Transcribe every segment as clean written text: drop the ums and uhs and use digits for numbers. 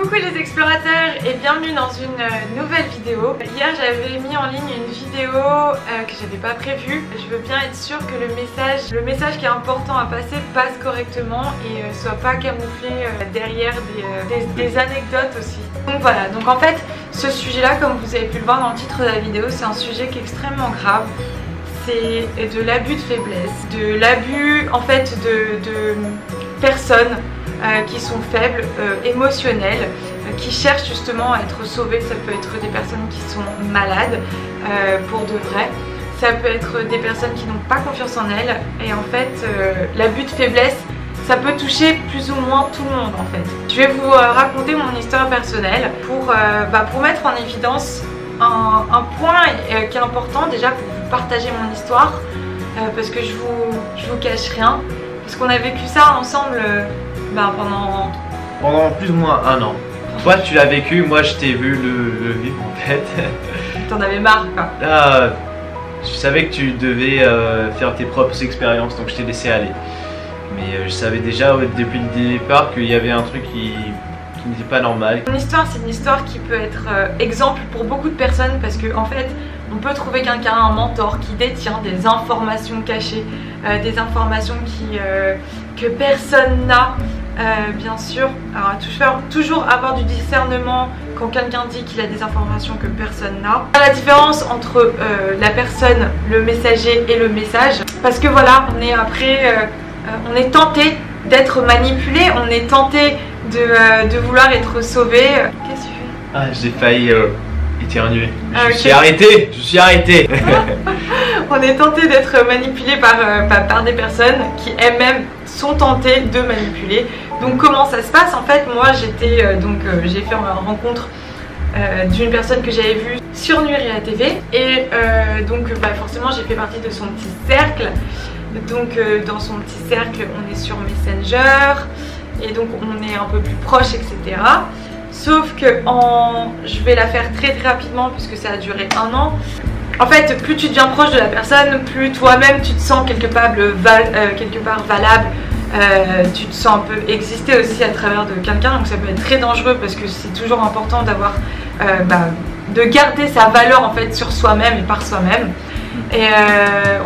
Coucou les explorateurs et bienvenue dans une nouvelle vidéo. Hier j'avais mis en ligne une vidéo que j'avais pas prévue. Je veux bien être sûre que le message qui est important à passer passe correctement et soit pas camouflé derrière des anecdotes aussi. Donc voilà, donc en fait ce sujet là, comme vous avez pu le voir dans le titre de la vidéo, c'est un sujet qui est extrêmement grave. C'est de l'abus de faiblesse, de l'abus en fait de personnes qui sont faibles, émotionnelles, qui cherchent justement à être sauvées. Ça peut être des personnes qui sont malades pour de vrai, ça peut être des personnes qui n'ont pas confiance en elles et en fait l'abus de faiblesse ça peut toucher plus ou moins tout le monde en fait. Je vais vous raconter mon histoire personnelle pour mettre en évidence un point qui est important déjà pour vous partager mon histoire parce que je vous cache rien, parce qu'on a vécu ça ensemble pendant plus ou moins un an. Toi tu l'as vécu, moi je t'ai vu le vivre en fait. T'en avais marre quoi. Je savais que tu devais faire tes propres expériences, donc je t'ai laissé aller. Mais je savais déjà depuis le départ qu'il y avait un truc qui n'était pas normal. Mon histoire, c'est une histoire qui peut être exemple pour beaucoup de personnes parce qu'en fait on peut trouver quelqu'un, un mentor qui détient des informations cachées, des informations que personne n'a. Bien sûr, alors toujours avoir du discernement quand quelqu'un dit qu'il a des informations que personne n'a. La différence entre la personne, le messager et le message, parce que voilà, on est tenté d'être manipulé, on est tenté de vouloir être sauvé. Qu'est-ce que tu fais? J'ai failli éternuer. Je suis arrêté. On est tenté d'être manipulé par des personnes qui elles-mêmes sont tentées de manipuler. Donc comment ça se passe? En fait moi j'ai fait une rencontre d'une personne que j'avais vue sur Nuria TV et forcément j'ai fait partie de son petit cercle. Donc dans son petit cercle on est sur Messenger et donc on est un peu plus proche, etc. Sauf que je vais la faire très rapidement puisque ça a duré un an. En fait, plus tu deviens proche de la personne, plus toi-même tu te sens quelque part valable, tu te sens un peu exister aussi à travers de quelqu'un. Donc ça peut être très dangereux parce que c'est toujours important d'avoir, de garder sa valeur en fait sur soi-même et par soi-même. Et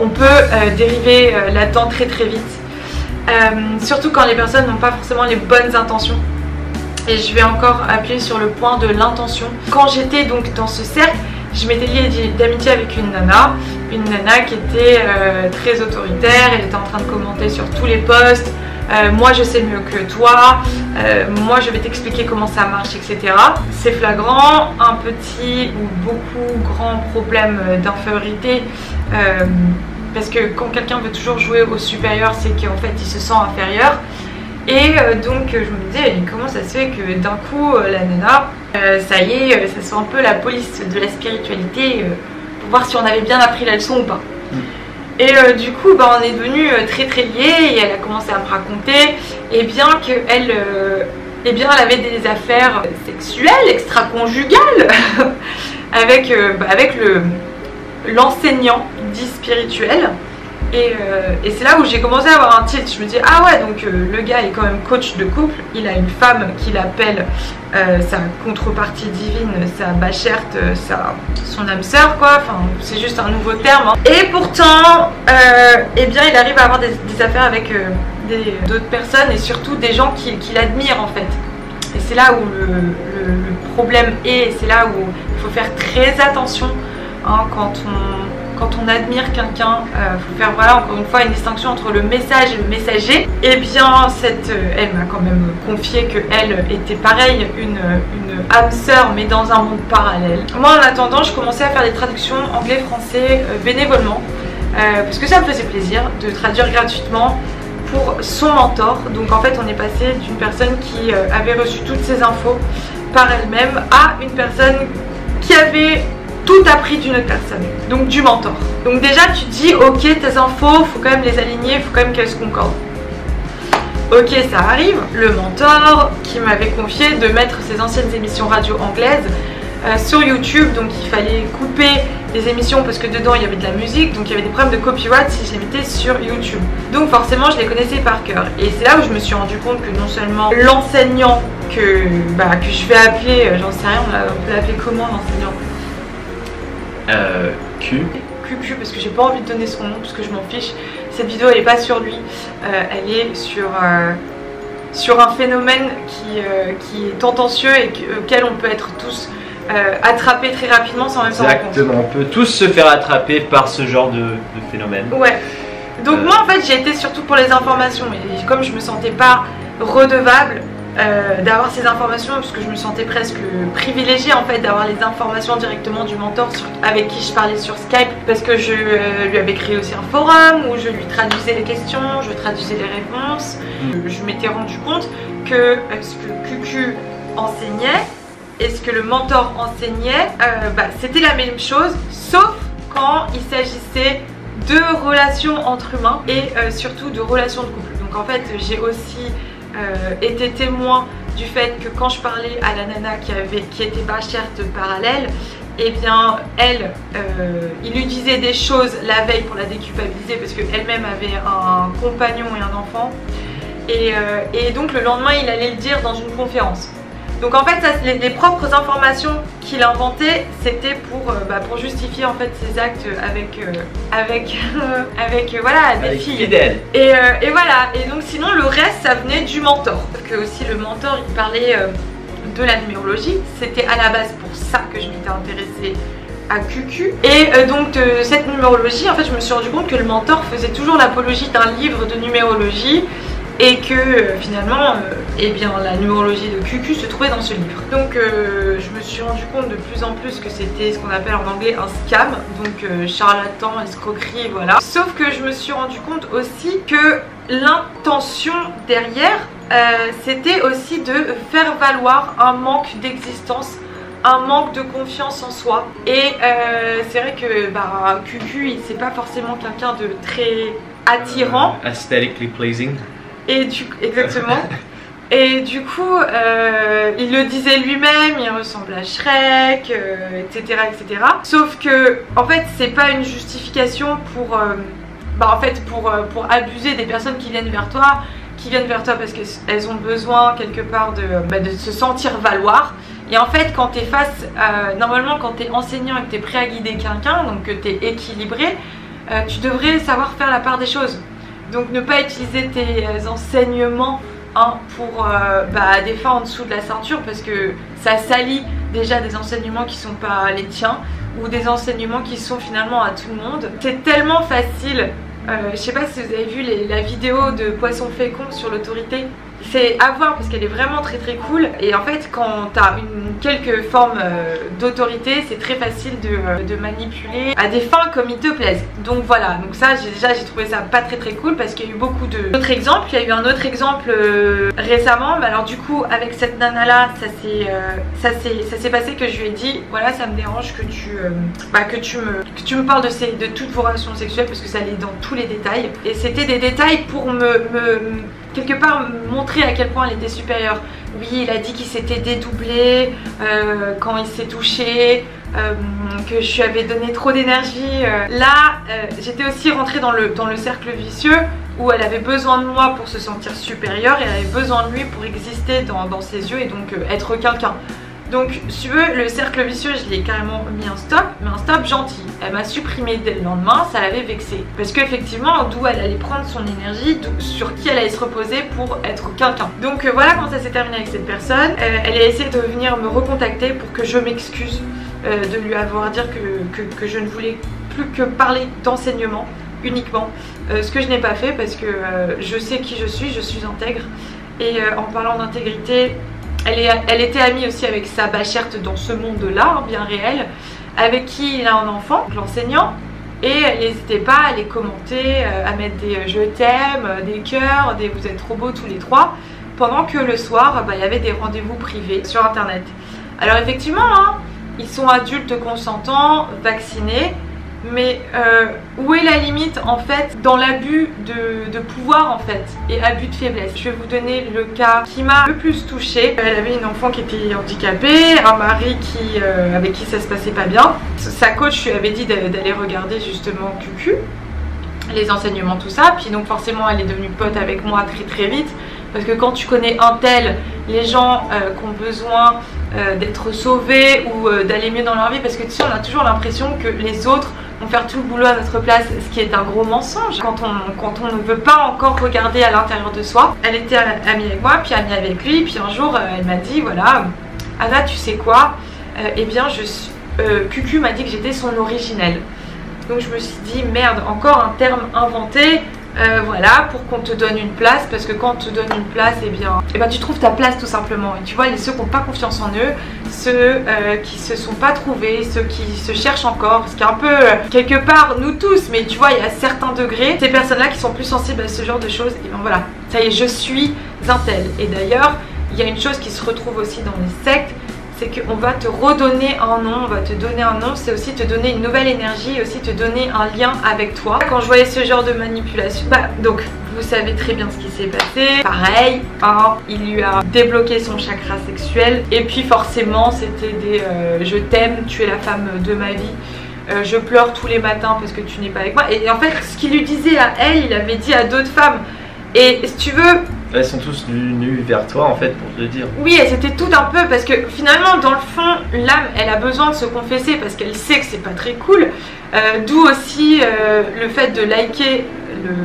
on peut dériver là-dedans très vite. Surtout quand les personnes n'ont pas forcément les bonnes intentions. Et je vais encore appuyer sur le point de l'intention. Quand j'étais donc dans ce cercle, je m'étais liée d'amitié avec une nana qui était très autoritaire. Elle était en train de commenter sur tous les posts. Moi je sais mieux que toi, moi je vais t'expliquer comment ça marche, etc. C'est flagrant, un petit ou beaucoup grand problème d'infériorité. Parce que quand quelqu'un veut toujours jouer au supérieur, c'est qu'en fait il se sent inférieur. Et donc je me disais, comment ça se fait que d'un coup la nana, ça y est, ça sent un peu la police de la spiritualité pour voir si on avait bien appris la leçon ou pas. Et du coup on est devenus très liés et elle a commencé à me raconter qu'elle avait des affaires sexuelles, extra-conjugales avec l'enseignant dit spirituel. Et c'est là où j'ai commencé à avoir un tilt. Je me dis ah ouais, donc le gars est quand même coach de couple, il a une femme qu'il appelle sa contrepartie divine, sa bacherte, son âme sœur quoi, enfin c'est juste un nouveau terme hein. Et pourtant il arrive à avoir des affaires avec d'autres personnes et surtout des gens qui l'admirent en fait. Et c'est là où le problème est, et c'est là où il faut faire très attention hein, quand on admire quelqu'un, faut faire encore une fois une distinction entre le message et le messager. Et bien elle m'a quand même confié qu'elle était pareil, une âme sœur mais dans un monde parallèle. Moi en attendant je commençais à faire des traductions anglais-français bénévolement parce que ça me faisait plaisir de traduire gratuitement pour son mentor. Donc en fait on est passé d'une personne qui avait reçu toutes ces infos par elle-même à une personne qui avait tout appris d'une autre personne, donc du mentor. Donc déjà tu te dis ok, tes infos, faut quand même les aligner, faut quand même qu'elles se concordent. Ok, ça arrive, le mentor qui m'avait confié de mettre ses anciennes émissions radio anglaises sur YouTube, donc il fallait couper des émissions parce que dedans il y avait de la musique, donc il y avait des problèmes de copyright si je les mettais sur YouTube. Donc forcément je les connaissais par cœur. Et c'est là où je me suis rendu compte que non seulement l'enseignant que je vais appeler, j'en sais rien, on peut l'appeler comment l'enseignant QQ, parce que j'ai pas envie de donner son nom parce que je m'en fiche. Cette vidéo elle est pas sur lui, elle est sur un phénomène qui est tendancieux et auquel on peut être tous attrapés très rapidement sans même s'en rendre compte. Exactement, on peut tous se faire attraper par ce genre de phénomène. Ouais. Donc moi en fait j'ai été surtout pour les informations, et comme je me sentais pas redevable d'avoir ces informations, parce que je me sentais presque privilégiée en fait d'avoir les informations directement du mentor avec qui je parlais sur Skype, parce que je lui avais créé aussi un forum où je lui traduisais les questions, je traduisais les réponses. Je m'étais rendu compte que ce que QQ enseignait et ce que le mentor enseignait, c'était la même chose, sauf quand il s'agissait de relations entre humains et surtout de relations de couple. Donc en fait j'ai aussi été témoin du fait que quand je parlais à la nana qui était bacherte parallèle, et bien elle, il lui disait des choses la veille pour la déculpabiliser parce qu'elle-même avait un compagnon et un enfant, et donc le lendemain il allait le dire dans une conférence. Donc en fait ça, les propres informations qu'il inventait, c'était pour justifier en fait ses actes avec des filles fidèles. Et voilà, et donc sinon le reste ça venait du mentor. Parce que aussi le mentor il parlait de la numérologie, c'était à la base pour ça que je m'étais intéressée à QQ. Et donc de cette numérologie, en fait je me suis rendu compte que le mentor faisait toujours l'apologie d'un livre de numérologie, et que finalement la numérologie de QQ se trouvait dans ce livre. Donc je me suis rendu compte de plus en plus que c'était ce qu'on appelle en anglais un scam, donc charlatan, escroquerie, voilà. Sauf que je me suis rendu compte aussi que l'intention derrière c'était aussi de faire valoir un manque d'existence, un manque de confiance en soi. Et c'est vrai que QQ c'est pas forcément quelqu'un de très attirant, aesthetically pleasing. Exactement. Et du coup, il le disait lui-même, il ressemble à Shrek, etc., etc. Sauf que, en fait, c'est pas une justification pour abuser des personnes qui viennent vers toi, parce qu'elles ont besoin quelque part de se sentir valoir. Et en fait, quand tu es normalement, quand tu es enseignant et que tu es prêt à guider quelqu'un, donc que tu es équilibré, tu devrais savoir faire la part des choses. Donc ne pas utiliser tes enseignements pour des fins en dessous de la ceinture, parce que ça salit déjà des enseignements qui sont pas les tiens, ou des enseignements qui sont finalement à tout le monde. C'est tellement facile, je sais pas si vous avez vu la vidéo de Poisson Fécond sur l'autorité. C'est à voir parce qu'elle est vraiment très très cool, et en fait quand tu as quelque forme d'autorité, c'est très facile de manipuler à des fins comme il te plaise. Donc voilà, donc ça j'ai trouvé ça pas très très cool, parce qu'il y a eu beaucoup d'autres exemples. Il y a eu un autre exemple récemment, mais alors du coup avec cette nana là, ça s'est passé que je lui ai dit voilà, ça me dérange que tu me parles de toutes vos relations sexuelles, parce que ça allait dans tous les détails, et c'était des détails pour quelque part montrer à quel point elle était supérieure. Oui, il a dit qu'il s'était dédoublé quand il s'est touché, que je lui avais donné trop d'énergie. Là, j'étais aussi rentrée dans le cercle vicieux où elle avait besoin de moi pour se sentir supérieure, et elle avait besoin de lui pour exister dans ses yeux et donc être quelqu'un. Donc, si tu veux, le cercle vicieux, je l'ai carrément mis un stop, mais un stop gentil. Elle m'a supprimé dès le lendemain, ça l'avait vexée. Parce qu'effectivement, d'où elle allait prendre son énergie, sur qui elle allait se reposer pour être quelqu'un. Donc voilà comment ça s'est terminé avec cette personne. Elle a essayé de venir me recontacter pour que je m'excuse, de lui avoir dire que je ne voulais plus que parler d'enseignement uniquement. Ce que je n'ai pas fait, parce que je sais qui je suis intègre. Et en parlant d'intégrité, elle était amie aussi avec sa bacherte dans ce monde-là, bien réel, avec qui il a un enfant, l'enseignant, et elle n'hésitait pas à les commenter, à mettre des je t'aime, des cœurs, des vous êtes trop beaux tous les trois, pendant que le soir, il y avait des rendez-vous privés sur internet. Alors effectivement, ils sont adultes consentants, vaccinés, mais où est la limite en fait dans l'abus de pouvoir en fait et abus de faiblesse. Je vais vous donner le cas qui m'a le plus touchée. Elle avait une enfant qui était handicapée, un mari avec qui ça se passait pas bien. Sa coach lui avait dit d'aller regarder justement QQ, les enseignements, tout ça. Puis donc forcément elle est devenue pote avec moi très vite, parce que quand tu connais un tel, les gens qui ont besoin d'être sauvés ou d'aller mieux dans leur vie, parce que tu sais, on a toujours l'impression que les autres vont faire tout le boulot à notre place, ce qui est un gros mensonge quand on ne veut pas encore regarder à l'intérieur de soi. Elle était amie avec moi, puis amie avec lui, puis un jour elle m'a dit voilà, Anna, tu sais quoi, eh bien QQ m'a dit que j'étais son originelle. Donc je me suis dit merde, encore un terme inventé. Voilà, pour qu'on te donne une place, parce que quand on te donne une place, eh bien tu trouves ta place tout simplement. Et tu vois, ceux qui n'ont pas confiance en eux, ceux qui se sont pas trouvés, ceux qui se cherchent encore, ce qui est un peu quelque part nous tous, mais tu vois, il y a certains degrés, ces personnes-là qui sont plus sensibles à ce genre de choses, et bien voilà, ça y est, je suis un tel. Et d'ailleurs, il y a une chose qui se retrouve aussi dans les sectes, c'est qu'on va te redonner un nom, on va te donner un nom, c'est aussi te donner une nouvelle énergie, aussi te donner un lien avec toi. Quand je voyais ce genre de manipulation, donc vous savez très bien ce qui s'est passé. Pareil, il lui a débloqué son chakra sexuel, et puis forcément c'était des je t'aime, tu es la femme de ma vie, je pleure tous les matins parce que tu n'es pas avec moi. Et en fait, ce qu'il lui disait à elle, il avait dit à d'autres femmes. Et si tu veux, elles sont tous nues vers toi en fait, pour te le dire. Oui, elles étaient toutes un peu, parce que finalement dans le fond l'âme elle a besoin de se confesser parce qu'elle sait que c'est pas très cool, d'où aussi le fait de liker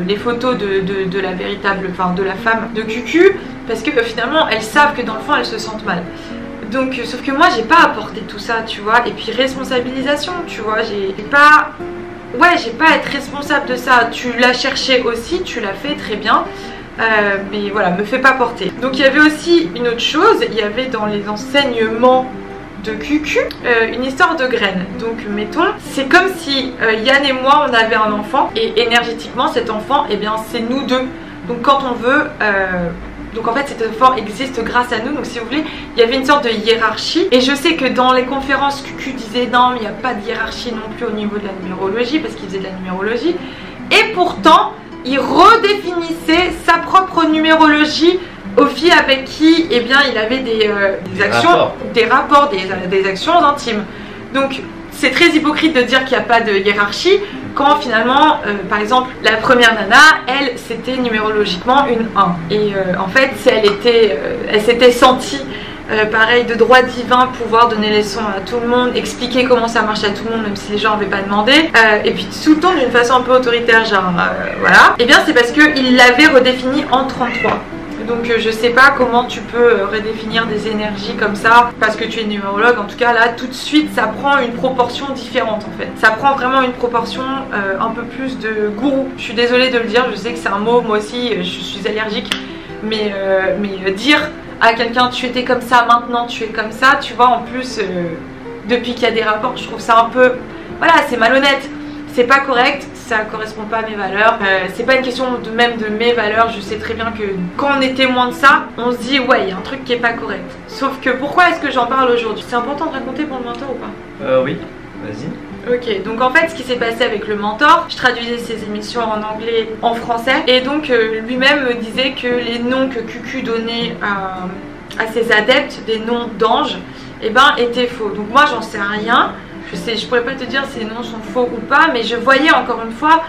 les photos de la véritable, enfin de la femme de QQ, parce que finalement elles savent que dans le fond elles se sentent mal. Donc sauf que moi j'ai pas apporté tout ça, tu vois. Et puis responsabilisation, tu vois, j'ai pas à être responsable de ça. Tu l'as cherché aussi, tu l'as fait très bien, mais voilà, me fais pas porter. Donc il y avait aussi une autre chose, il y avait dans les enseignements de QQ une histoire de graines. Donc mettons, c'est comme si Yann et moi on avait un enfant, et énergétiquement cet enfant, eh bien c'est nous deux. Donc quand on veut, donc en fait cet enfant existe grâce à nous. Donc si vous voulez, il y avait une sorte de hiérarchie, et je sais que dans les conférences QQ disait non mais il n'y a pas de hiérarchie non plus au niveau de la numérologie, parce qu'il faisait de la numérologie, et pourtant il redéfinissait sa propre numérologie aux filles avec qui eh bien, il avait des actions, des rapports, des actions intimes. Donc c'est très hypocrite de dire qu'il n'y a pas de hiérarchie quand finalement, par exemple, la première nana, elle, c'était numérologiquement une 1. Et en fait, elle s'était sentie pareil, de droit divin, pouvoir donner les leçons à tout le monde, expliquer comment ça marche à tout le monde, même si les gens n'avaient pas demandé, et puis tout le temps d'une façon un peu autoritaire, genre voilà. Et bien c'est parce qu'il l'avait redéfini en 33. Donc je sais pas comment tu peux redéfinir des énergies comme ça, parce que tu es numérologue. En tout cas là, tout de suite, ça prend une proportion différente en fait. Ça prend vraiment une proportion un peu plus de gourou. Je suis désolée de le dire, je sais que c'est un mot, moi aussi, je suis allergique, mais dire à quelqu'un tu étais comme ça, maintenant tu es comme ça, tu vois, en plus depuis qu'il y a des rapports, je trouve ça un peu, voilà, c'est malhonnête, c'est pas correct, ça correspond pas à mes valeurs, c'est pas une question même de mes valeurs. Je sais très bien que quand on est témoin de ça, on se dit ouais, il y a un truc qui est pas correct. Sauf que pourquoi est-ce que j'en parle aujourd'hui? C'est important de raconter pour le mentor ou pas? Oui, vas-y. Ok, donc en fait ce qui s'est passé avec le mentor, je traduisais ses émissions en anglais en français, et donc lui-même me disait que les noms que QQ donnait à ses adeptes, des noms d'anges, eh ben étaient faux. Donc moi j'en sais rien, je pourrais pas te dire si les noms sont faux ou pas, mais je voyais encore une fois,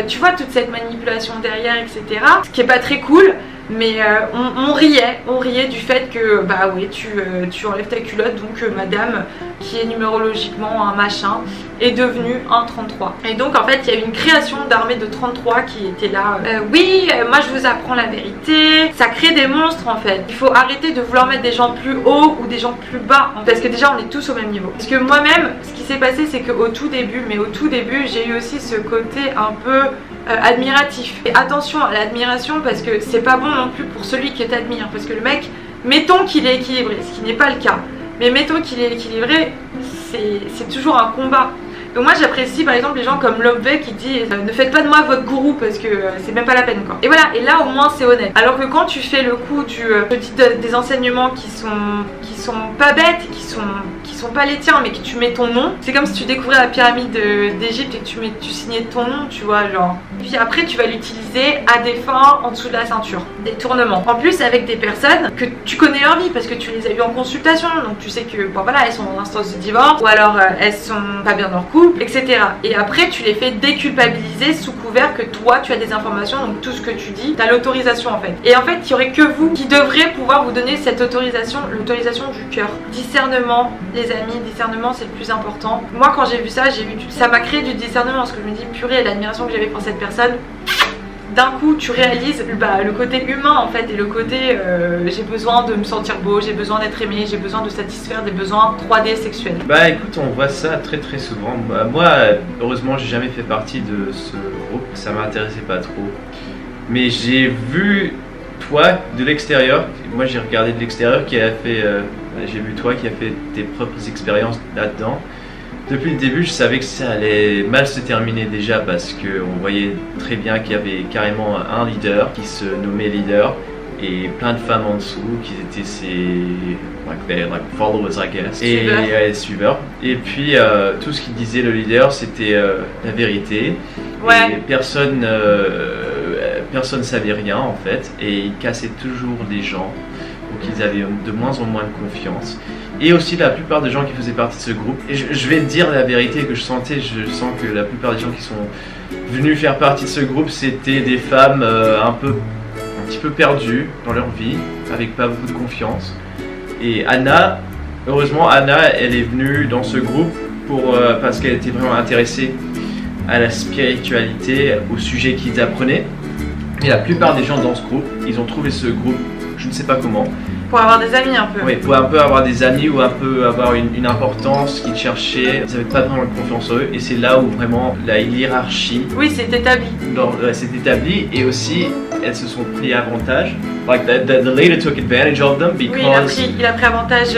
tu vois, toute cette manipulation derrière, etc. Ce qui est pas très cool. Mais on riait du fait que bah oui, tu enlèves ta culotte, donc madame qui est numérologiquement un machin est devenue un 33. Et donc en fait il y a eu une création d'armée de 33 qui était là. Oui, moi je vous apprends la vérité. Ça crée des monstres en fait. Il faut arrêter de vouloir mettre des gens plus hauts ou des gens plus bas, parce que déjà on est tous au même niveau. Parce que moi-même, ce qui s'est passé, c'est qu'au tout début, j'ai eu aussi ce côté un peu admiratif. Et attention à l'admiration, parce que c'est pas bon non plus pour celui qui t'admire, parce que le mec, mettons qu'il est équilibré, ce qui n'est pas le cas, mais mettons qu'il est équilibré, c'est toujours un combat. Donc moi j'apprécie par exemple les gens comme Lobvé qui dit ne faites pas de moi votre gourou, parce que c'est même pas la peine quoi. Et voilà, et là au moins c'est honnête. Alors que quand tu fais le coup du des enseignements qui sont pas bêtes, qui sont sont pas les tiens mais que tu mets ton nom. C'est comme si tu découvrais la pyramide d'Égypte et que tu signais ton nom, tu vois, genre. Puis après tu vas l'utiliser à des fins en dessous de la ceinture, des tournements. En plus avec des personnes que tu connais leur vie parce que tu les as vues en consultation, donc tu sais que bon voilà, elles sont en instance de divorce ou alors elles sont pas bien dans leur couple, etc. Et après tu les fais déculpabiliser sous couvert que toi tu as des informations, donc tout ce que tu dis, t'as l'autorisation en fait. Et en fait il y aurait que vous qui devrez pouvoir vous donner cette autorisation, l'autorisation du cœur. Discernement, les amis, discernement c'est le plus important. Moi quand j'ai vu ça, ça m'a créé du discernement parce que je me dis purée, l'admiration que j'avais pour cette personne, d'un coup tu réalises le côté humain en fait et le côté j'ai besoin de me sentir beau, j'ai besoin d'être aimé, j'ai besoin de satisfaire des besoins 3D sexuels. Bah écoute, on voit ça très très souvent. Bah, moi heureusement j'ai jamais fait partie de ce groupe, ça m'intéressait pas trop. Mais j'ai vu toi de l'extérieur, moi j'ai regardé de l'extérieur qui a fait, j'ai vu toi qui a fait tes propres expériences là-dedans. Depuis le début, je savais que ça allait mal se terminer déjà parce qu'on voyait très bien qu'il y avait carrément un leader qui se nommait leader et plein de femmes en dessous qui étaient ses followers, I guess, et suiveurs. Et puis tout ce qu'il disait le leader, c'était la vérité. Ouais. Et personne savait rien en fait, et il cassait toujours les gens, donc ils avaient de moins en moins de confiance. Et aussi la plupart des gens qui faisaient partie de ce groupe, et je vais te dire la vérité que je sens que la plupart des gens qui sont venus faire partie de ce groupe, c'était des femmes un petit peu perdues dans leur vie, avec pas beaucoup de confiance. Et Anna, heureusement Anna, elle est venue dans ce groupe parce qu'elle était vraiment intéressée à la spiritualité, au sujet qu'ils apprenaient. Et la plupart des gens dans ce groupe, ils ont trouvé ce groupe, je ne sais pas comment. Pour avoir des amis un peu. Oui, pour un peu avoir des amis ou un peu avoir une importance qu'ils cherchaient. Ils n'avaient pas vraiment confiance en eux et c'est là où vraiment la hiérarchie. Oui, c'est établi. C'est établi et aussi elles se sont pris avantage. Like the leader took advantage of them because. Oui, il a pris avantage.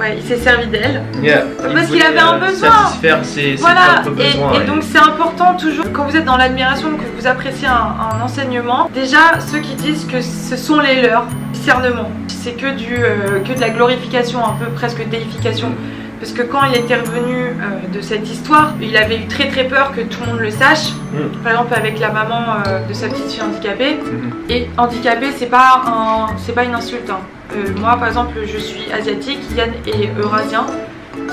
Ouais, il s'est servi d'elle. Yeah. Parce qu'il avait un besoin. Satisfaire ses propres besoins. Et donc c'est important toujours quand vous êtes dans l'admiration, que vous appréciez un enseignement. Déjà ceux qui disent que ce sont les leurs, discernement. C'est que de la glorification, un peu presque déification. Parce que quand il était revenu de cette histoire, il avait eu très très peur que tout le monde le sache. Par exemple avec la maman de sa petite fille handicapée. Et handicapée, c'est pas une insulte. Hein. Moi par exemple, je suis asiatique, Yann est eurasien.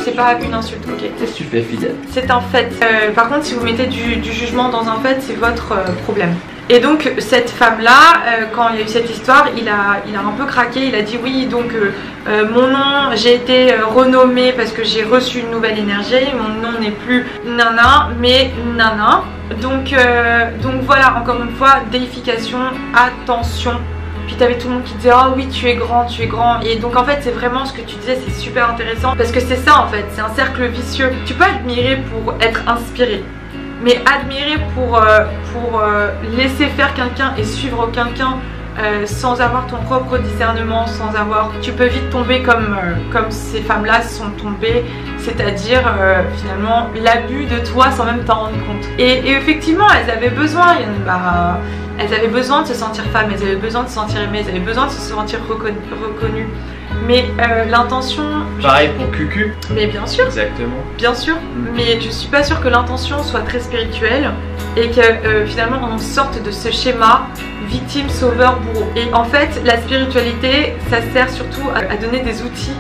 C'est pas une insulte, ok. Qu'est-ce que tu fais, fidèle? C'est un fait. Par contre, si vous mettez du jugement dans un fait, c'est votre problème. Et donc cette femme-là, quand il y a eu cette histoire, il a un peu craqué, il a dit oui, donc mon nom, j'ai été renommée parce que j'ai reçu une nouvelle énergie, mon nom n'est plus Nana, mais Nana. Donc voilà, encore une fois, déification, attention. Puis t'avais tout le monde qui disait ah oui tu es grand. Et donc en fait c'est vraiment ce que tu disais, c'est super intéressant parce que c'est ça en fait, c'est un cercle vicieux. Tu peux admirer pour être inspiré, mais admirer pour laisser faire quelqu'un et suivre quelqu'un sans avoir ton propre discernement, tu peux vite tomber comme ces femmes-là sont tombées, c'est-à-dire finalement l'abus de toi sans même t'en rendre compte. Et effectivement elles avaient besoin, elles avaient besoin de se sentir femmes, elles avaient besoin de se sentir aimées, elles avaient besoin de se sentir reconnues. Mais l'intention... Pareil pour Cucu. Mais bien sûr. Exactement. Bien sûr. Mais je suis pas sûre que l'intention soit très spirituelle et que finalement on sorte de ce schéma victime, sauveur, bourreau. Et en fait la spiritualité ça sert surtout à donner des outils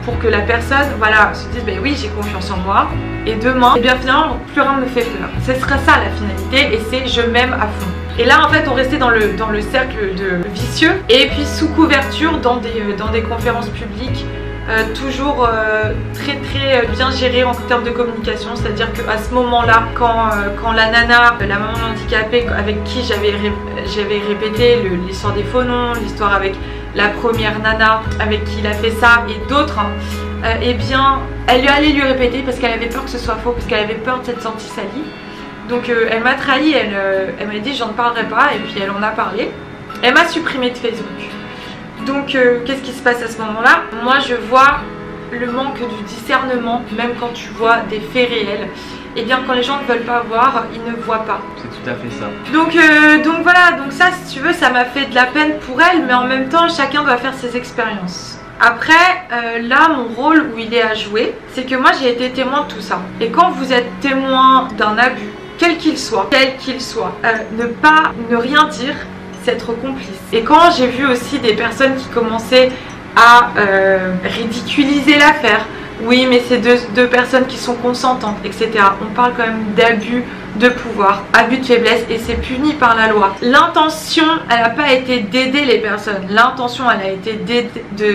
pour que la personne se dise ben oui j'ai confiance en moi et demain et bien finalement plus rien ne me fait peur. Ce serait ça la finalité et c'est je m'aime à fond. Et là en fait on restait dans le cercle de vicieux et puis sous couverture dans des conférences publiques toujours très très bien géré en termes de communication, c'est-à-dire qu'à ce moment-là quand la nana, la maman handicapée avec qui j'avais répété l'histoire des faux noms, l'histoire avec la première nana avec qui il a fait ça et d'autres, eh bien elle allait lui répéter parce qu'elle avait peur que ce soit faux, parce qu'elle avait peur de s'être sentie salie. Donc elle m'a trahi, elle m'a dit j'en parlerai pas et puis elle en a parlé. Elle m'a supprimé de Facebook. Donc qu'est-ce qui se passe à ce moment-là? Moi je vois le manque du discernement, même quand tu vois des faits réels. Et bien quand les gens ne veulent pas voir, ils ne voient pas. C'est tout à fait ça. Donc voilà, donc ça si tu veux ça m'a fait de la peine pour elle, mais en même temps chacun doit faire ses expériences. Après, là, mon rôle où il est à jouer, c'est que moi j'ai été témoin de tout ça. Et quand vous êtes témoin d'un abus, quel qu'il soit, ne rien dire, c'est être complice. Et quand j'ai vu aussi des personnes qui commençaient à ridiculiser l'affaire, oui mais c'est deux personnes qui sont consentantes, etc. On parle quand même d'abus de pouvoir, abus de faiblesse, et c'est puni par la loi. L'intention, elle n'a pas été d'aider les personnes, l'intention elle a été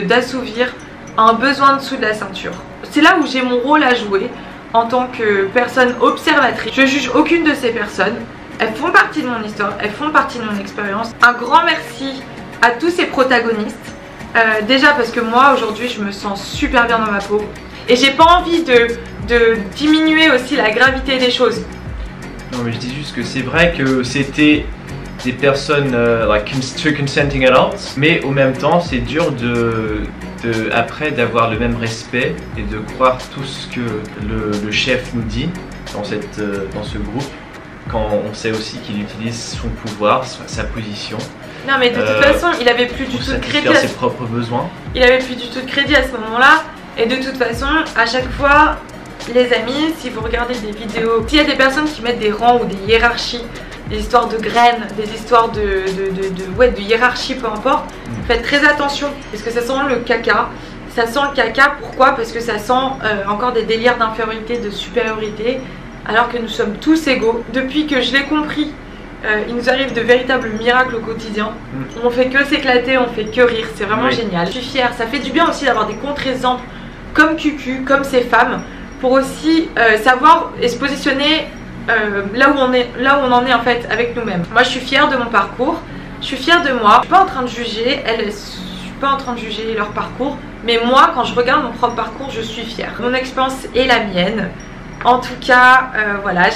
d'assouvir un besoin dessous de la ceinture. C'est là où j'ai mon rôle à jouer en tant que personne observatrice. Je juge aucune de ces personnes, elles font partie de mon histoire, elles font partie de mon expérience. Un grand merci à tous ces protagonistes. Déjà parce que moi aujourd'hui je me sens super bien dans ma peau et j'ai pas envie de diminuer aussi la gravité des choses. Non mais je dis juste que c'est vrai que c'était des personnes like two consenting adults, mais au même temps c'est dur après d'avoir le même respect et de croire tout ce que le chef nous dit dans ce groupe, quand on sait aussi qu'il utilise son pouvoir, sa position. Non mais de toute façon, il avait plus du tout de crédit. Ses propres besoins. Il avait plus du tout de crédit à ce moment-là. Et de toute façon, à chaque fois, les amis, si vous regardez des vidéos, s'il y a des personnes qui mettent des rangs ou des hiérarchies, des histoires de graines, des histoires de hiérarchie, peu importe, faites très attention parce que ça sent le caca. Ça sent le caca, pourquoi? Parce que ça sent encore des délires d'infériorité, de supériorité, alors que nous sommes tous égaux. Depuis que je l'ai compris, il nous arrive de véritables miracles au quotidien. On fait que s'éclater, on fait que rire, c'est vraiment génial. Je suis fière, ça fait du bien aussi d'avoir des contre-exemples comme Cucu, comme ces femmes, pour aussi savoir et se positionner là où on en est en fait avec nous-mêmes. Moi je suis fière de mon parcours, je suis fière de moi. Je suis pas en train de juger, je suis pas en train de juger leur parcours, mais moi quand je regarde mon propre parcours, je suis fière. Mon expérience est la mienne. En tout cas, voilà,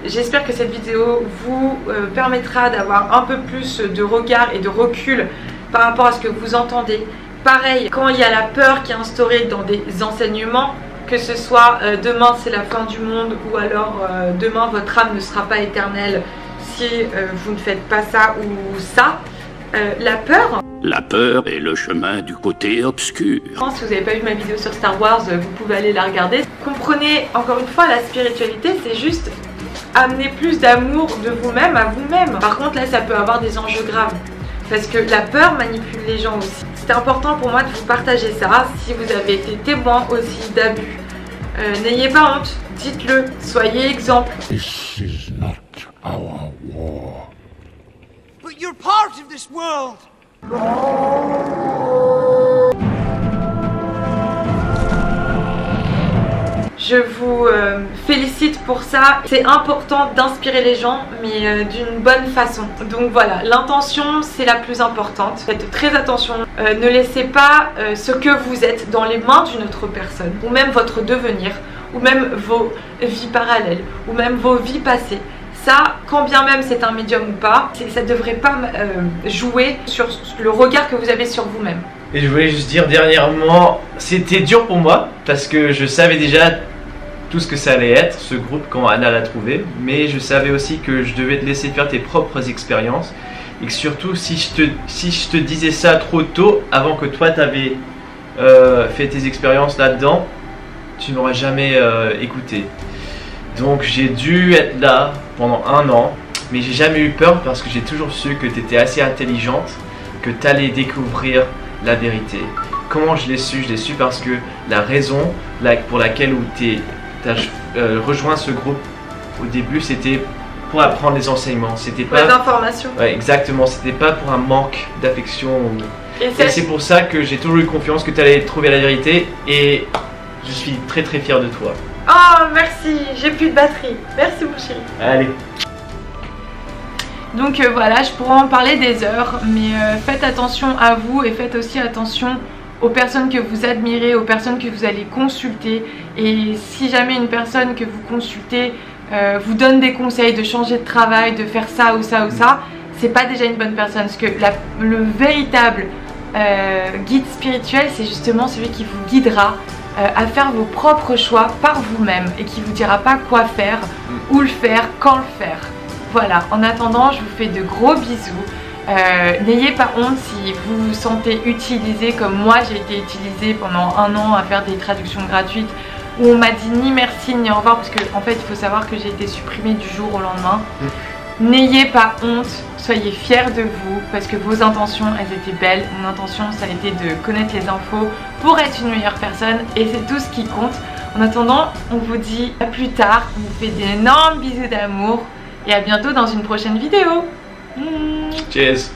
j'espère que cette vidéo vous permettra d'avoir un peu plus de regard et de recul par rapport à ce que vous entendez. Pareil, quand il y a la peur qui est instaurée dans des enseignements, que ce soit demain c'est la fin du monde ou alors demain votre âme ne sera pas éternelle si vous ne faites pas ça ou ça, la peur est le chemin du côté obscur. Si vous n'avez pas vu ma vidéo sur Star Wars, vous pouvez aller la regarder. Comprenez, encore une fois, la spiritualité, c'est juste amener plus d'amour de vous-même à vous-même. Par contre, là, ça peut avoir des enjeux graves. Parce que la peur manipule les gens aussi. C'est important pour moi de vous partager ça. Si vous avez été témoin aussi d'abus, n'ayez pas honte, dites-le, soyez exemple. This is not our war. But you're part of this world. Je vous félicite pour ça. C'est important d'inspirer les gens, mais d'une bonne façon. Donc voilà, l'intention c'est la plus importante. Faites très attention. Ne laissez pas ce que vous êtes dans les mains d'une autre personne, ou même votre devenir, ou même vos vies parallèles, ou même vos vies passées. Ça, quand bien même c'est un médium ou pas, ça ne devrait pas jouer sur le regard que vous avez sur vous-même. Et je voulais juste dire dernièrement, c'était dur pour moi parce que je savais déjà tout ce que ça allait être, ce groupe, quand Anna l'a trouvé, mais je savais aussi que je devais te laisser faire tes propres expériences et que surtout si je te disais ça trop tôt, avant que toi t'avais fait tes expériences là-dedans, tu n'auras jamais écouté. Donc j'ai dû être là pendant 1 an, mais j'ai jamais eu peur parce que j'ai toujours su que tu étais assez intelligente, que tu allais découvrir la vérité. Comment je l'ai su? Je l'ai su parce que la raison pour laquelle tu as rejoint ce groupe au début, c'était pour apprendre les enseignements. C'était pas les informations. Ouais, exactement, c'était pas pour un manque d'affection. Et c'est pour ça que j'ai toujours eu confiance que tu allais trouver la vérité et je suis très très fier de toi. Oh merci, j'ai plus de batterie. Merci mon chéri. Allez. Donc voilà, je pourrais en parler des heures, mais faites attention à vous et faites aussi attention aux personnes que vous admirez, aux personnes que vous allez consulter. Et si jamais une personne que vous consultez vous donne des conseils de changer de travail, de faire ça ou ça ou ça, c'est pas déjà une bonne personne. Parce que le véritable guide spirituel, c'est justement celui qui vous guidera à faire vos propres choix par vous-même et qui vous dira pas quoi faire, où le faire, quand le faire. Voilà, en attendant, je vous fais de gros bisous. N'ayez pas honte si vous vous sentez utilisé comme moi j'ai été utilisée pendant 1 an à faire des traductions gratuites où on m'a dit ni merci ni au revoir parce que en fait il faut savoir que j'ai été supprimée du jour au lendemain. N'ayez pas honte, soyez fiers de vous parce que vos intentions elles étaient belles. Mon intention ça a été de connaître les infos pour être une meilleure personne et c'est tout ce qui compte. En attendant, on vous dit à plus tard, on vous fait d'énormes bisous d'amour et à bientôt dans une prochaine vidéo. Cheers.